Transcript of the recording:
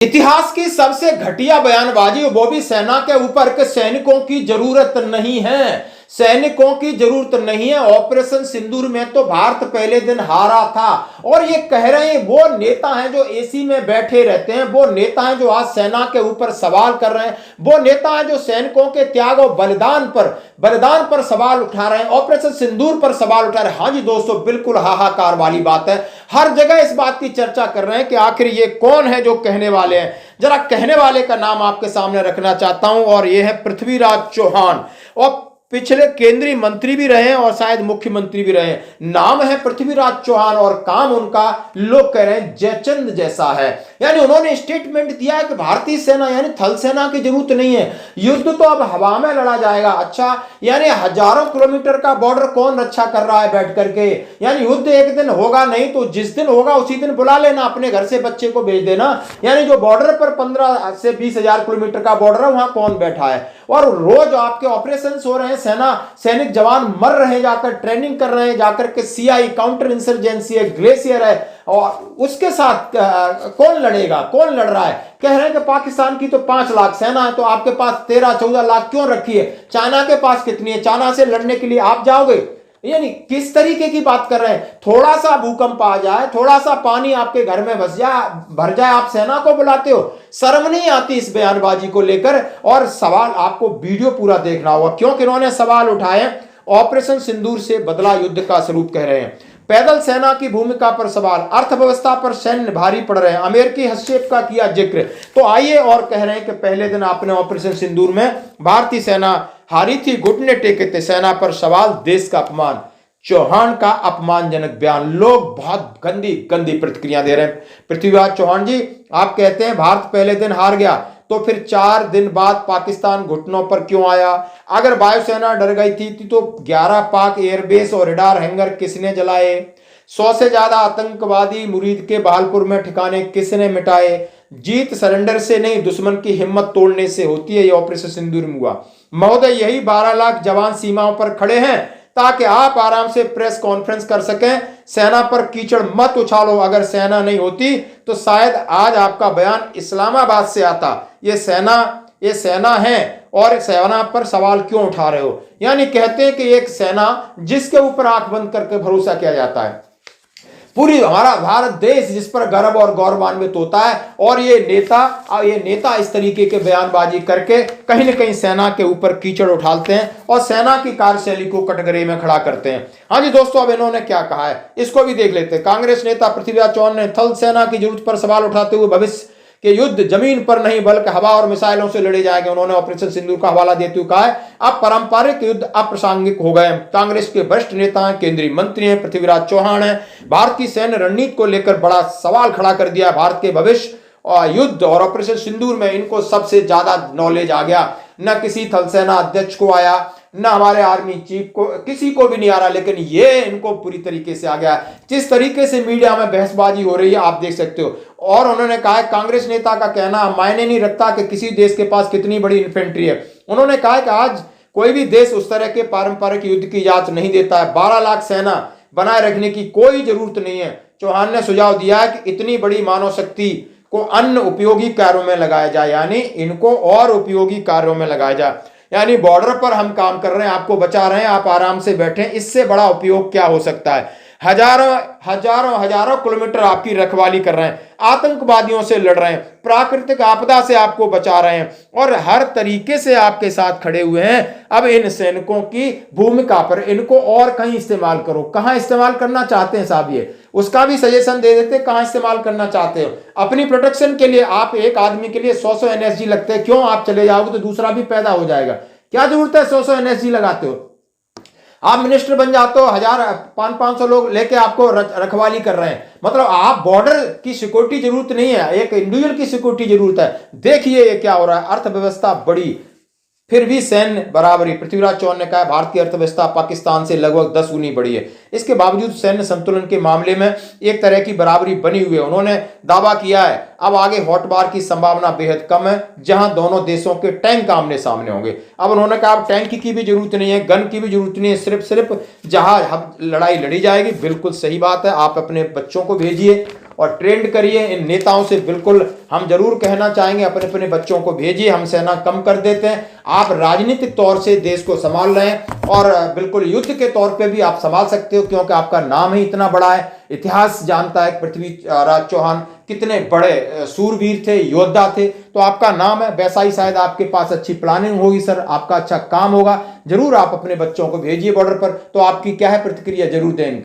इतिहास की सबसे घटिया बयानबाजी, वो भी सेना के ऊपर के सैनिकों की जरूरत नहीं है, सैनिकों की जरूरत नहीं है। ऑपरेशन सिंदूर में तो भारत पहले दिन हारा था और ये कह रहे हैं वो नेता हैं जो एसी में बैठे रहते हैं, वो नेता हैं जो आज सेना के ऊपर सवाल कर रहे हैं, वो नेता हैं जो सैनिकों के त्याग और बलिदान पर सवाल उठा रहे हैं, ऑपरेशन सिंदूर पर सवाल उठा रहे हैं। हाँ जी दोस्तों, बिल्कुल हाहाकार वाली बात है। हर जगह इस बात की चर्चा कर रहे हैं कि आखिर ये कौन है जो कहने वाले हैं। जरा कहने वाले का नाम आपके सामने रखना चाहता हूं और ये है पृथ्वीराज चौहान, और पिछले केंद्रीय मंत्री भी रहे हैं और शायद मुख्यमंत्री भी रहे हैं। नाम है पृथ्वीराज चौहान और काम उनका लोग कह रहे हैं जयचंद जैसा है। यानी उन्होंने स्टेटमेंट दिया है कि भारतीय सेना यानी थल सेना की जरूरत नहीं है, युद्ध तो अब हवा में लड़ा जाएगा। अच्छा, यानी हजारों किलोमीटर का बॉर्डर कौन रक्षा कर रहा है बैठ करके? यानी युद्ध एक दिन होगा नहीं तो जिस दिन होगा उसी दिन बुला लेना, अपने घर से बच्चे को भेज देना। यानी जो बॉर्डर पर 15 से 20 हजार किलोमीटर का बॉर्डर है वहां कौन बैठा है? और रोज आपके ऑपरेशन हो रहे हैं, सैनिक जवान मर रहे हैं, जाकर ट्रेनिंग कर रहे हैं, जाकर के सीआई काउंटर इंसर्जेंसी है, ग्लेशियर है, और उसके साथ कौन लड़ेगा? कौन लड़ रहा है? कह रहे हैं कि पाकिस्तान की तो 5 लाख सेना है, तो आपके पास 13-14 लाख क्यों रखी है? चाइना के पास कितनी है? चाइना से लड़ने के लिए आप जाओगे? यानी किस तरीके की बात कर रहे हैं? थोड़ा सा भूकंप आ जाए, थोड़ा सा पानी आपके घर में भर जाए, आप सेना को बुलाते हो? शर्म नहीं आती इस बयानबाजी को लेकर? और सवाल आपको वीडियो पूरा देखना होगा क्योंकि इन्होंने सवाल उठाए ऑपरेशन सिंदूर से बदला युद्ध का स्वरूप कह रहे हैं। पैदल सेना की भूमिका पर सवाल, अर्थव्यवस्था पर सैन्य भारी पड़ रहे हैं, अमेरिकी हस्तक्षेप का किया जिक्र। तो आइए, और कह रहे हैं कि पहले दिन आपने ऑपरेशन सिंदूर में भारतीय सेना हारी थी, घुटने टेके थे, सेना पर सवाल, देश का अपमान। चौहान का अपमानजनक बयान, लोग बहुत गंदी गंदी प्रतिक्रिया दे रहे हैं। पृथ्वीराज चौहान जी, आप कहते हैं भारत पहले दिन हार गया, तो फिर 4 दिन बाद पाकिस्तान घुटनों पर क्यों आया? अगर वायुसेना डर गई थी तो 11 पाक एयरबेस और रडार हैंगर किसने जलाए? 100 से ज्यादा आतंकवादी मुरीद के बहालपुर में ठिकाने किसने मिटाए? जीत सरेंडर से नहीं, दुश्मन की हिम्मत तोड़ने से होती है। ये ऑपरेशन सिंदूर में हुआ महोदय। यही 12 लाख जवान सीमाओं पर खड़े हैं ताकि आप आराम से प्रेस कॉन्फ्रेंस कर सकें। सेना पर कीचड़ मत उछालो, अगर सेना नहीं होती तो शायद आज आपका बयान इस्लामाबाद से आता। ये सेना है और सेना पर सवाल क्यों उठा रहे हो? यानी कहते हैं कि एक सेना जिसके ऊपर आंख बंद करके भरोसा किया जाता है, पूरी हमारा भारत देश जिस पर गर्व और गौरवान्वित होता है, और ये नेता इस तरीके के बयानबाजी करके कहीं न कहीं सेना के ऊपर कीचड़ उठाते हैं और सेना की कार्यशैली को कटघरे में खड़ा करते हैं। हाँ जी दोस्तों, अब इन्होंने क्या कहा है इसको भी देख लेते हैं। कांग्रेस नेता पृथ्वीराज चौहान ने थल सेना की जरूरत पर सवाल उठाते हुए भविष्य कि युद्ध जमीन पर नहीं बल्कि हवा और मिसाइलों से लड़े जाएंगे। उन्होंने ऑपरेशन सिंदूर का हवाला देते हुए कहा है अब पारंपरिक युद्ध अप्रासंगिक हो गए। कांग्रेस के वरिष्ठ नेता हैं, केंद्रीय मंत्री हैं पृथ्वीराज चौहान हैं। भारत की सैन्य रणनीति को लेकर बड़ा सवाल खड़ा कर दिया। भारत के भविष्य और युद्ध और ऑपरेशन सिंदूर में इनको सबसे ज्यादा नॉलेज आ गया। न किसी थल सेना अध्यक्ष को आया, न हमारे आर्मी चीफ को, किसी को भी नहीं आ रहा, लेकिन ये इनको पूरी तरीके से आ गया। जिस तरीके से मीडिया में बहसबाजी हो रही है आप देख सकते हो। और उन्होंने कहा है, कांग्रेस नेता का कहना मायने नहीं रखता कि किसी देश के पास कितनी बड़ी इन्फेंट्री है। उन्होंने कहा है कि आज कोई भी देश उस तरह के पारंपरिक युद्ध की इजाजत नहीं देता है। 12 लाख सेना बनाए रखने की कोई जरूरत नहीं है। चौहान ने सुझाव दिया है कि इतनी बड़ी मानव शक्ति को अन्य उपयोगी कार्यों में लगाया जाए, यानी इनको और उपयोगी कार्यों में लगाया जाए। यानी बॉर्डर पर हम काम कर रहे हैं, आपको बचा रहे हैं, आप आराम से बैठे, इससे बड़ा उपयोग क्या हो सकता है? हजारों किलोमीटर आपकी रखवाली कर रहे हैं, आतंकवादियों से लड़ रहे हैं, प्राकृतिक आपदा से आपको बचा रहे हैं और हर तरीके से आपके साथ खड़े हुए हैं। अब इन सैनिकों की भूमिका पर इनको और कहीं इस्तेमाल करो। कहां इस्तेमाल करना चाहते हैं साहब, ये उसका भी सजेशन दे देते, कहां इस्तेमाल करना चाहते हो? अपनी प्रोटेक्शन के लिए आप एक आदमी के लिए 100 एनएसजी लगते हैं, क्यों? आप चले जाओगे तो दूसरा भी पैदा हो जाएगा। क्या जरूरत है 100 एनएसजी लगाते हो? आप मिनिस्टर बन जाते हो, 500 लोग लेके आपको रखवाली कर रहे हैं। मतलब आप बॉर्डर की सिक्योरिटी जरूरत नहीं है, एक इंडिविजुअल की सिक्योरिटी जरूरत है। देखिए ये क्या हो रहा है, अर्थव्यवस्था बड़ी फिर भी सैन्य बराबरी। पृथ्वीराज चौहान ने कहा भारत की अर्थव्यवस्था पाकिस्तान से लगभग 10 गुनी बड़ी है, इसके बावजूद सैन्य संतुलन के मामले में एक तरह की बराबरी बनी हुई है। उन्होंने दावा किया है अब आगे हॉट बार की संभावना बेहद कम है, जहां दोनों देशों के टैंक आमने सामने होंगे। अब उन्होंने कहा अब टैंक की भी जरूरत नहीं है, गन की भी जरूरत नहीं है, सिर्फ जहां लड़ाई लड़ी जाएगी। बिल्कुल सही बात है, आप अपने बच्चों को भेजिए और ट्रेंड करिए। इन नेताओं से बिल्कुल हम जरूर कहना चाहेंगे, अपने अपने बच्चों को भेजिए, हम सेना कम कर देते हैं। आप राजनीतिक तौर से देश को संभाल रहे हैं और बिल्कुल युद्ध के तौर पे भी आप संभाल सकते हो, क्योंकि आपका नाम ही इतना बड़ा है। इतिहास जानता है पृथ्वीराज चौहान कितने बड़े सूरवीर थे, योद्धा थे, तो आपका नाम है। वैसा ही शायद आपके पास अच्छी प्लानिंग होगी सर, आपका अच्छा काम होगा। जरूर आप अपने बच्चों को भेजिए बॉर्डर पर। तो आपकी क्या है प्रतिक्रिया, जरूर दें।